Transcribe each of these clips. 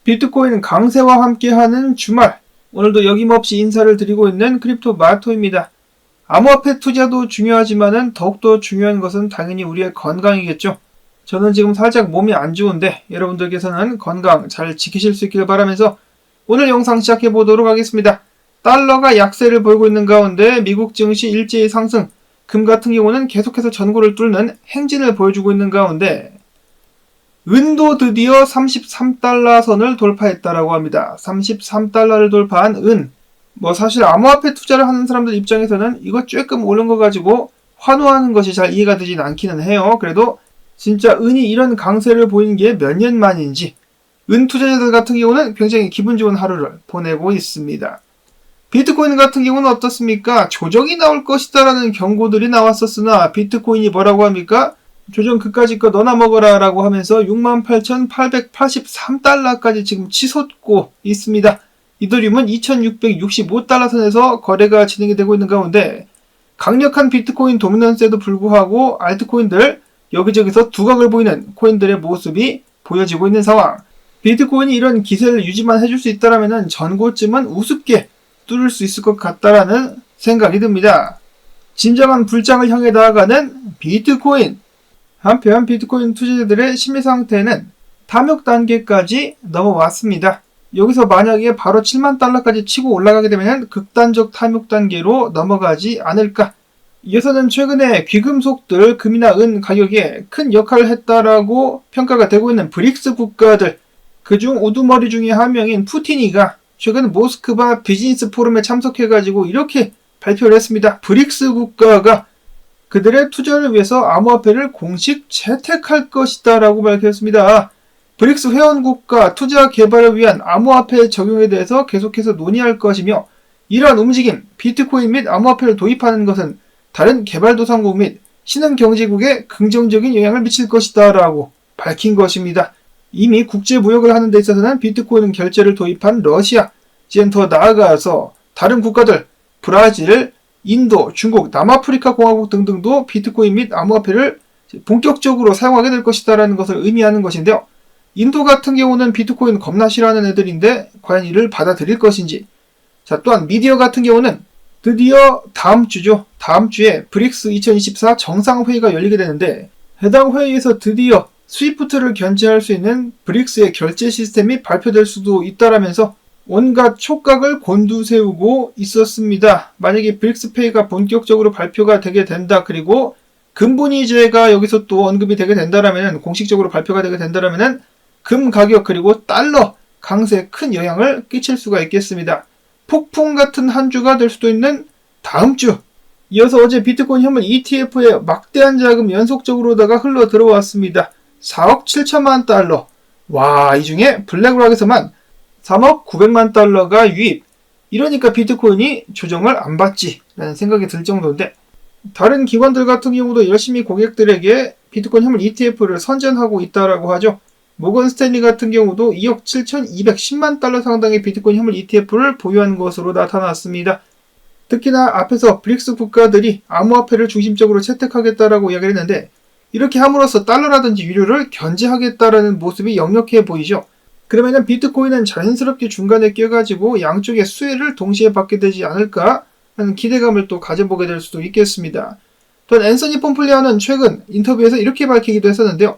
비트코인 강세와 함께하는 주말, 오늘도 여김없이 인사를 드리고 있는 크립토 마토입니다. 암호화폐 투자도 중요하지만 더욱더 중요한 것은 당연히 우리의 건강이겠죠. 저는 지금 살짝 몸이 안 좋은데 여러분들께서는 건강 잘 지키실 수 있길 바라면서 오늘 영상 시작해 보도록 하겠습니다. 달러가 약세를 보이고 있는 가운데 미국 증시 일제히 상승, 금 같은 경우는 계속해서 전고를 뚫는 행진을 보여주고 있는 가운데 은도 드디어 33달러 선을 돌파했다라고 합니다. 33달러를 돌파한 은. 사실 암호화폐 투자를 하는 사람들 입장에서는 이거 조금 오른 거 가지고 환호하는 것이 잘 이해가 되진 않기는 해요. 그래도 진짜 은이 이런 강세를 보이는 게 몇 년 만인지 은 투자자들 같은 경우는 굉장히 기분 좋은 하루를 보내고 있습니다. 비트코인 같은 경우는 어떻습니까? 조정이 나올 것이다라는 경고들이 나왔었으나 비트코인이 뭐라고 합니까? 조정 그까짓 거 너나 먹어라 라고 하면서 68,883달러까지 지금 치솟고 있습니다. 이더리움은 2,665달러 선에서 거래가 진행이 되고 있는 가운데 강력한 비트코인 도미넌스에도 불구하고 알트코인들 여기저기서 두각을 보이는 코인들의 모습이 보여지고 있는 상황. 비트코인이 이런 기세를 유지만 해줄 수 있다면 전고쯤은 우습게 뚫을 수 있을 것 같다라는 생각이 듭니다. 진정한 불장을 향해 나아가는 비트코인. 한편 비트코인 투자자들의 심리 상태는 탐욕 단계까지 넘어왔습니다. 여기서 만약에 바로 7만 달러까지 치고 올라가게 되면 극단적 탐욕 단계로 넘어가지 않을까. 이어서는 최근에 귀금속들, 금이나 은 가격에 큰 역할을 했다라고 평가가 되고 있는 브릭스 국가들, 그중 우두머리 중에 한 명인 푸틴이가 최근 모스크바 비즈니스 포럼에 참석해가지고 이렇게 발표를 했습니다. 브릭스 국가가 그들의 투자를 위해서 암호화폐를 공식 채택할 것이다 라고 밝혔습니다. 브릭스 회원국가 투자 개발을 위한 암호화폐 적용에 대해서 계속해서 논의할 것이며 이러한 움직임, 비트코인 및 암호화폐를 도입하는 것은 다른 개발도상국 및 신흥경제국에 긍정적인 영향을 미칠 것이다 라고 밝힌 것입니다. 이미 국제무역을 하는 데 있어서는 비트코인 결제를 도입한 러시아, 이젠 더 나아가서 다른 국가들, 브라질, 인도, 중국, 남아프리카 공화국 등등도 비트코인 및 암호화폐를 본격적으로 사용하게 될 것이다라는 것을 의미하는 것인데요. 인도 같은 경우는 비트코인 겁나 싫어하는 애들인데 과연 이를 받아들일 것인지. 또한 미디어 같은 경우는 드디어 다음 주에 브릭스 2024 정상회의가 열리게 되는데 해당 회의에서 드디어 스위프트를 견제할 수 있는 브릭스의 결제 시스템이 발표될 수도 있다라면서 온갖 촉각을 곤두세우고 있었습니다. 만약에 브릭스페이가 본격적으로 발표가 되게 된다. 그리고 금분위제가 여기서 또 언급이 되게 된다라면, 공식적으로 발표가 되게 된다라면 금 가격 그리고 달러 강세에 큰 영향을 끼칠 수가 있겠습니다. 폭풍 같은 한 주가 될 수도 있는 다음 주. 이어서 어제 비트코인 현물 ETF에 막대한 자금 연속적으로다가 흘러 들어왔습니다. 4억 7천만 달러. 와, 이 중에 블랙락에서만 3억 900만 달러가 유입. 이러니까 비트코인이 조정을 안 받지 라는 생각이 들 정도인데, 다른 기관들 같은 경우도 열심히 고객들에게 비트코인 현물 ETF를 선전하고 있다라고 하죠. 모건 스탠리 같은 경우도 2억 7,210만 달러 상당의 비트코인 현물 ETF를 보유한 것으로 나타났습니다. 특히나 앞에서 브릭스 국가들이 암호화폐를 중심적으로 채택하겠다라고 이야기를 했는데, 이렇게 함으로써 달러라든지 유료를 견제하겠다라는 모습이 역력해 보이죠. 그러면은 비트코인은 자연스럽게 중간에 껴가지고 양쪽의 수혜를 동시에 받게 되지 않을까 하는 기대감을 또 가져보게 될 수도 있겠습니다. 또한 앤서니 폼플리아는 최근 인터뷰에서 이렇게 밝히기도 했었는데요.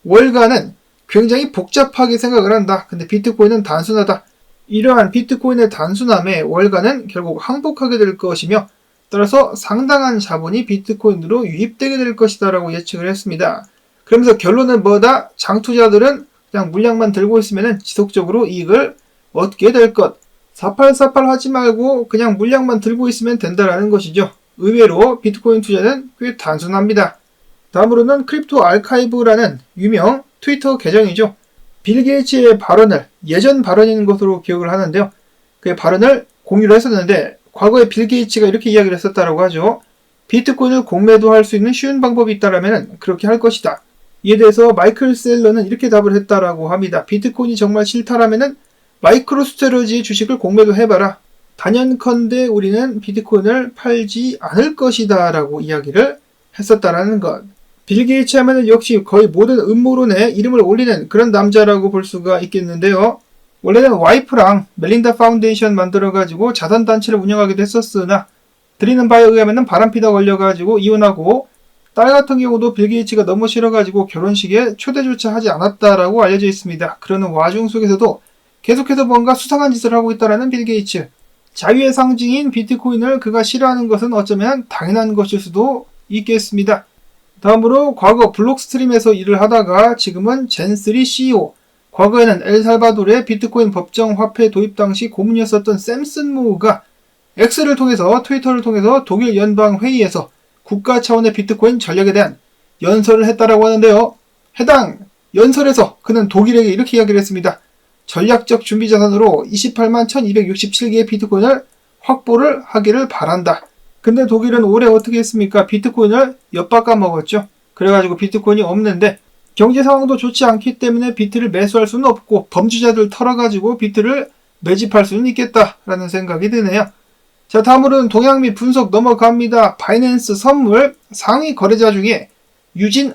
월가는 굉장히 복잡하게 생각을 한다. 근데 비트코인은 단순하다. 이러한 비트코인의 단순함에 월가는 결국 항복하게 될 것이며 따라서 상당한 자본이 비트코인으로 유입되게 될 것이다 라고 예측을 했습니다. 그러면서 결론은 뭐다? 장투자들은 그냥 물량만 들고 있으면 지속적으로 이익을 얻게 될 것. 사팔사팔 하지 말고 그냥 물량만 들고 있으면 된다라는 것이죠. 의외로 비트코인 투자는 꽤 단순합니다. 다음으로는 크립토 아카이브라는 유명 트위터 계정이죠. 빌 게이츠의 발언을 예전 발언인 것으로 기억을 하는데요. 그의 발언을 공유를 했었는데 과거에 빌 게이츠가 이렇게 이야기를 했었다라고 하죠. 비트코인을 공매도할 수 있는 쉬운 방법이 있다라면 그렇게 할 것이다. 이에 대해서 마이클 셀러는 이렇게 답을 했다라고 합니다. 비트코인이 정말 싫다라면은 마이크로스트레지의 주식을 공매도 해봐라. 단연컨대 우리는 비트코인을 팔지 않을 것이다 라고 이야기를 했었다라는 것. 빌 게이츠 하면은 역시 거의 모든 음모론에 이름을 올리는 그런 남자라고 볼 수가 있겠는데요. 원래는 와이프랑 멜린다 파운데이션 만들어가지고 자선단체를 운영하기도 했었으나 드리는 바에 의하면 바람피다 걸려가지고 이혼하고 딸 같은 경우도 빌 게이츠가 너무 싫어가지고 결혼식에 초대조차 하지 않았다라고 알려져 있습니다. 그러는 와중 속에서도 계속해서 뭔가 수상한 짓을 하고 있다라는 빌 게이츠. 자유의 상징인 비트코인을 그가 싫어하는 것은 어쩌면 당연한 것일 수도 있겠습니다. 다음으로 과거 블록스트림에서 일을 하다가 지금은 젠3 CEO, 과거에는 엘살바도르의 비트코인 법정 화폐 도입 당시 고문이었었던 샘슨 모우가 X를 통해서 트위터를 통해서 독일 연방회의에서 국가 차원의 비트코인 전략에 대한 연설을 했다라고 하는데요. 해당 연설에서 그는 독일에게 이렇게 이야기를 했습니다. 전략적 준비 자산으로 28만 1267개의 비트코인을 확보를 하기를 바란다. 근데 독일은 올해 어떻게 했습니까? 비트코인을 엿바꿔 먹었죠. 그래가지고 비트코인이 없는데 경제 상황도 좋지 않기 때문에 비트를 매수할 수는 없고 범죄자들 털어가지고 비트를 매집할 수는 있겠다라는 생각이 드네요. 자, 다음으로는 동향 및 분석 넘어갑니다. 바이낸스 선물 상위 거래자 중에 유진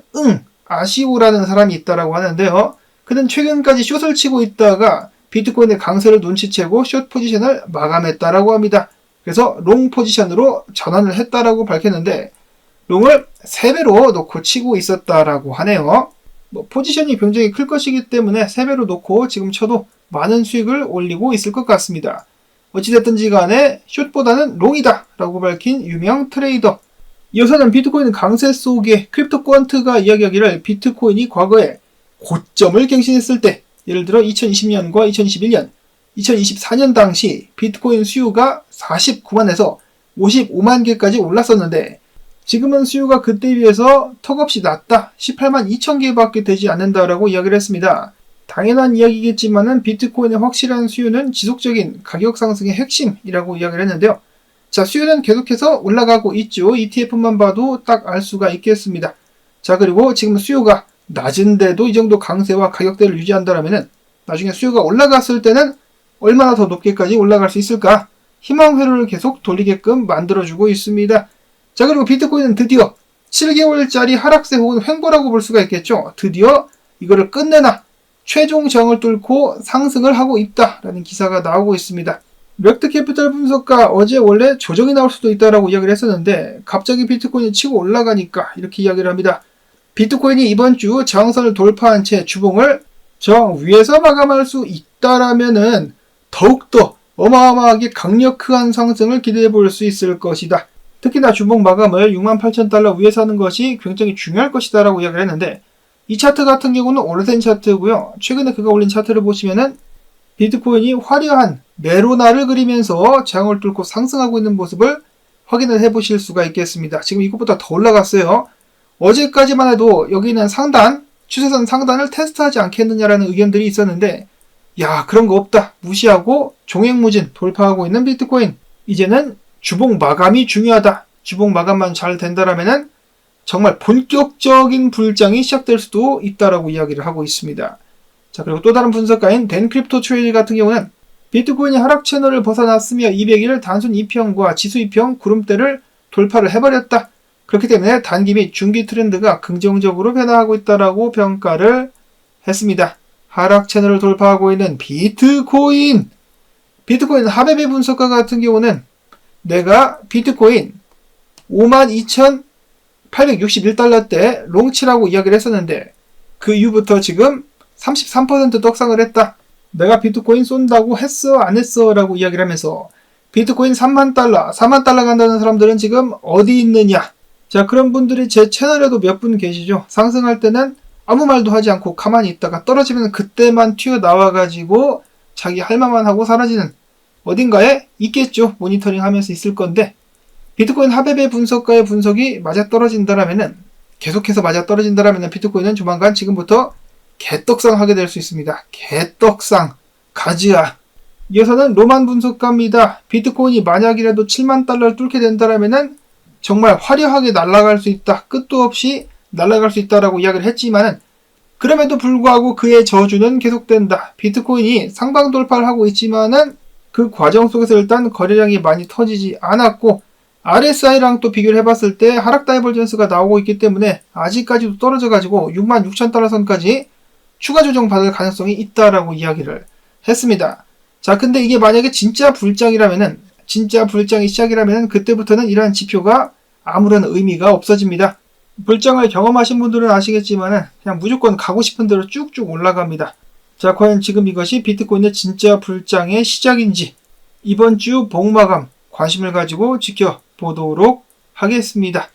아시오라는 사람이 있다라고 하는데요. 그는 최근까지 숏을 치고 있다가 비트코인의 강세를 눈치채고 숏 포지션을 마감했다라고 합니다. 그래서 롱 포지션으로 전환을 했다라고 밝혔는데 롱을 3배로 놓고 치고 있었다라고 하네요. 포지션이 굉장히 클 것이기 때문에 3배로 놓고 지금 쳐도 많은 수익을 올리고 있을 것 같습니다. 어찌됐든지 간에 숏보다는 롱이다 라고 밝힌 유명 트레이더. 이어서는 비트코인 강세 속에 크립토 퀀트가 이야기하기를 비트코인이 과거에 고점을 갱신했을 때, 예를 들어 2020년과 2021년, 2024년 당시 비트코인 수요가 49만에서 55만 개까지 올랐었는데 지금은 수요가 그때에 비해서 턱없이 낮다. 18만 2천 개밖에 되지 않는다라고 이야기를 했습니다. 당연한 이야기겠지만은 비트코인의 확실한 수요는 지속적인 가격 상승의 핵심이라고 이야기를 했는데요. 자, 수요는 계속해서 올라가고 있죠. ETF만 봐도 딱 알 수가 있겠습니다. 자, 그리고 지금 수요가 낮은데도 이 정도 강세와 가격대를 유지한다면은 나중에 수요가 올라갔을 때는 얼마나 더 높게까지 올라갈 수 있을까? 희망 회로를 계속 돌리게끔 만들어주고 있습니다. 자, 그리고 비트코인은 드디어 7개월짜리 하락세 혹은 횡보라고 볼 수가 있겠죠. 드디어 이거를 끝내나 최종 저항을 뚫고 상승을 하고 있다라는 기사가 나오고 있습니다. 렉트 캐피탈 분석가 어제 원래 조정이 나올 수도 있다라고 이야기를 했었는데 갑자기 비트코인이 치고 올라가니까 이렇게 이야기를 합니다. 비트코인이 이번 주 저항선을 돌파한 채 주봉을 저항 위에서 마감할 수 있다라면은 더욱더 어마어마하게 강력한 상승을 기대해 볼 수 있을 것이다. 특히나 주봉 마감을 68,000달러 위에서 하는 것이 굉장히 중요할 것이다 라고 이야기를 했는데 이 차트 같은 경우는 오래된 차트고요. 최근에 그가 올린 차트를 보시면은 비트코인이 화려한 메로나를 그리면서 저항을 뚫고 상승하고 있는 모습을 확인을 해 보실 수가 있겠습니다. 지금 이것보다 더 올라갔어요. 어제까지만 해도 여기는 상단, 추세선 상단을 테스트하지 않겠느냐라는 의견들이 있었는데 야, 그런 거 없다. 무시하고 종횡무진 돌파하고 있는 비트코인. 이제는 주봉 마감이 중요하다. 주봉 마감만 잘 된다라면은 정말 본격적인 불장이 시작될 수도 있다라고 이야기를 하고 있습니다. 자, 그리고 또 다른 분석가인 댄 크립토 트레이드 같은 경우는 비트코인이 하락 채널을 벗어났으며 200일 단순 2평과 지수 2평 구름대를 돌파를 해버렸다. 그렇기 때문에 단기 및 중기 트렌드가 긍정적으로 변화하고 있다라고 평가를 했습니다. 하락 채널을 돌파하고 있는 비트코인. 비트코인 하베베 분석가 같은 경우는 내가 비트코인 52,861달러대 롱치라고 이야기를 했었는데 그 이후부터 지금 33% 떡상을 했다. 내가 비트코인 쏜다고 했어 안 했어 라고 이야기를 하면서 비트코인 3만 달러 간다는 사람들은 지금 어디 있느냐. 자, 그런 분들이 제 채널에도 몇 분 계시죠. 상승할 때는 아무 말도 하지 않고 가만히 있다가 떨어지면 그때만 튀어나와가지고 자기 할 말만 하고 사라지는 어딘가에 있겠죠. 모니터링 하면서 있을 건데 비트코인 하베베 분석가의 분석이 맞아떨어진다라면은 계속해서 맞아떨어진다라면은 비트코인은 조만간 지금부터 개떡상 하게 될 수 있습니다. 개떡상 가즈아. 이어서는 로만 분석가입니다. 비트코인이 만약이라도 7만 달러를 뚫게 된다라면은 정말 화려하게 날아갈 수 있다. 끝도 없이 날아갈 수 있다라고 이야기를 했지만은 그럼에도 불구하고 그의 저주는 계속된다. 비트코인이 상방 돌파를 하고 있지만은 그 과정 속에서 일단 거래량이 많이 터지지 않았고 RSI랑 또 비교를 해봤을 때 하락 다이버전스가 나오고 있기 때문에 아직까지도 떨어져가지고 66,000달러 선까지 추가 조정 받을 가능성이 있다라고 이야기를 했습니다. 자, 근데 이게 만약에 진짜 불장이 시작이라면은 그때부터는 이러한 지표가 아무런 의미가 없어집니다. 불장을 경험하신 분들은 아시겠지만은 그냥 무조건 가고 싶은 대로 쭉쭉 올라갑니다. 자, 과연 지금 이것이 비트코인의 진짜 불장의 시작인지 이번 주 복마감 관심을 가지고 지켜보도록 하겠습니다.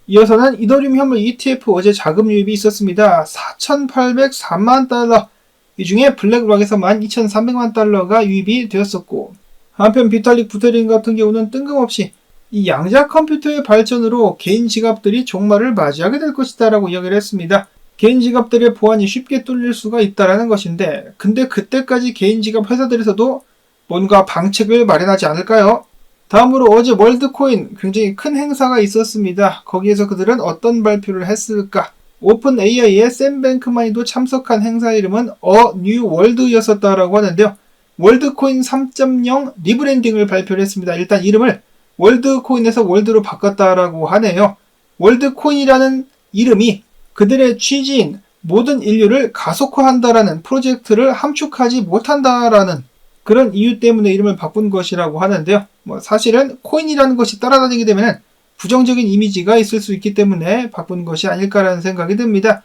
이어서는 이더리움 현물 ETF 어제 자금 유입이 있었습니다. 4,803만 달러. 이 중에 블랙락에서 12,300만 달러가 유입이 되었었고, 한편 비탈릭 부테린 같은 경우는 뜬금없이 이 양자 컴퓨터의 발전으로 개인 지갑들이 종말을 맞이하게 될 것이다 라고 이야기를 했습니다. 개인 지갑들의 보안이 쉽게 뚫릴 수가 있다라는 것인데, 근데 그때까지 개인 지갑 회사들에서도 뭔가 방책을 마련하지 않을까요? 다음으로 어제 월드코인 굉장히 큰 행사가 있었습니다. 거기에서 그들은 어떤 발표를 했을까? 오픈 AI의 샘 뱅크만이도 참석한 행사 이름은 뉴 월드였었다라고 하는데요. 월드코인 3.0 리브랜딩을 발표를 했습니다. 일단 이름을 월드코인에서 월드로 바꿨다라고 하네요. 월드코인이라는 이름이 그들의 취지인 모든 인류를 가속화한다라는 프로젝트를 함축하지 못한다라는 그런 이유 때문에 이름을 바꾼 것이라고 하는데요. 사실은 코인이라는 것이 따라다니게 되면 부정적인 이미지가 있을 수 있기 때문에 바꾼 것이 아닐까라는 생각이 듭니다.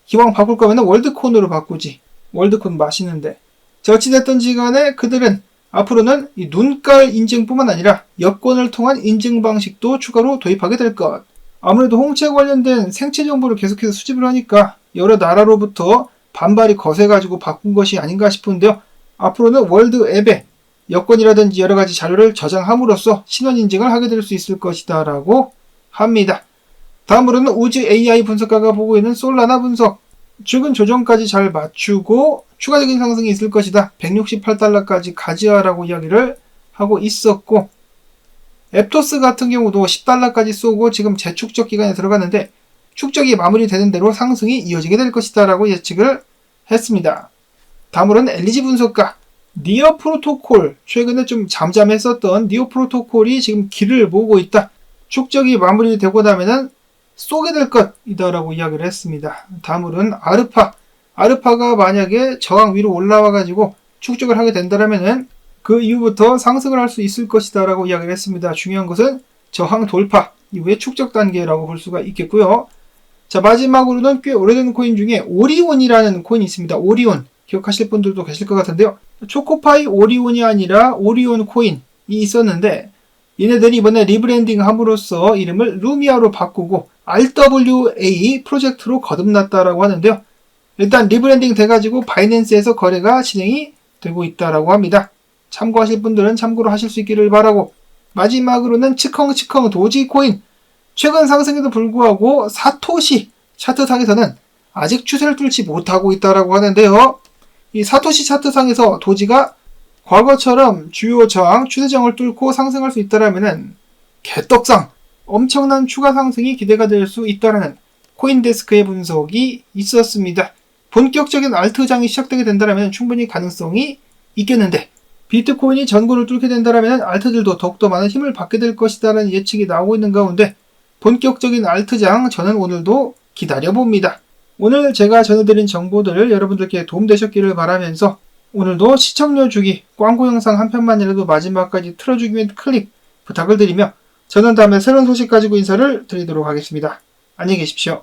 기왕 바꿀 거면 월드코인으로 바꾸지. 월드코인 맛있는데. 자, 어찌됐든지 간에 그들은 앞으로는 이 눈깔 인증뿐만 아니라 여권을 통한 인증 방식도 추가로 도입하게 될 것. 아무래도 홍채 관련된 생체 정보를 계속해서 수집을 하니까 여러 나라로부터 반발이 거세가지고 바꾼 것이 아닌가 싶은데요. 앞으로는 월드 앱에 여권이라든지 여러 가지 자료를 저장함으로써 신원 인증을 하게 될 수 있을 것이다 라고 합니다. 다음으로는 우주 AI 분석가가 보고 있는 솔라나 분석. 최근 조정까지 잘 맞추고 추가적인 상승이 있을 것이다. 168달러까지 가지하라고 이야기를 하고 있었고, 앱토스 같은 경우도 10달러까지 쏘고 지금 재축적 기간에 들어갔는데 축적이 마무리되는 대로 상승이 이어지게 될 것이다 라고 예측을 했습니다. 다음으로는 LG 분석가. 니어 프로토콜, 최근에 좀 잠잠했었던 니어 프로토콜이 지금 길을 모으고 있다. 축적이 마무리되고 나면은 쏘게 될 것이다 라고 이야기를 했습니다. 다음으로는 아르파가 만약에 저항 위로 올라와가지고 축적을 하게 된다면은 그 이후부터 상승을 할 수 있을 것이다 라고 이야기를 했습니다. 중요한 것은 저항 돌파 이후에 축적 단계라고 볼 수가 있겠고요. 자, 마지막으로는 꽤 오래된 코인 중에 오리온이라는 코인이 있습니다. 오리온. 기억하실 분들도 계실 것 같은데요. 초코파이 오리온이 아니라 오리온 코인이 있었는데 얘네들이 이번에 리브랜딩 함으로써 이름을 루미아로 바꾸고 RWA 프로젝트로 거듭났다라고 하는데요. 일단 리브랜딩 돼가지고 바이낸스에서 거래가 진행이 되고 있다라고 합니다. 참고하실 분들은 참고로 하실 수 있기를 바라고, 마지막으로는 치컹 도지코인. 최근 상승에도 불구하고 사토시 차트상에서는 아직 추세를 뚫지 못하고 있다라고 하는데요. 이 사토시 차트상에서 도지가 과거처럼 주요 저항, 추세정을 뚫고 상승할 수 있다라면은 개떡상 엄청난 추가 상승이 기대가 될 수 있다라는 코인데스크의 분석이 있었습니다. 본격적인 알트장이 시작되게 된다면 충분히 가능성이 있겠는데, 비트코인이 전고를 뚫게 된다면 알트들도 더욱더 많은 힘을 받게 될 것이다라는 예측이 나오고 있는 가운데 본격적인 알트장 저는 오늘도 기다려봅니다. 오늘 제가 전해드린 정보들 여러분들께 도움되셨기를 바라면서 오늘도 시청료 주기, 광고 영상 한 편만이라도 마지막까지 틀어주기 위한 클릭 부탁을 드리며 저는 다음에 새로운 소식 가지고 인사를 드리도록 하겠습니다. 안녕히 계십시오.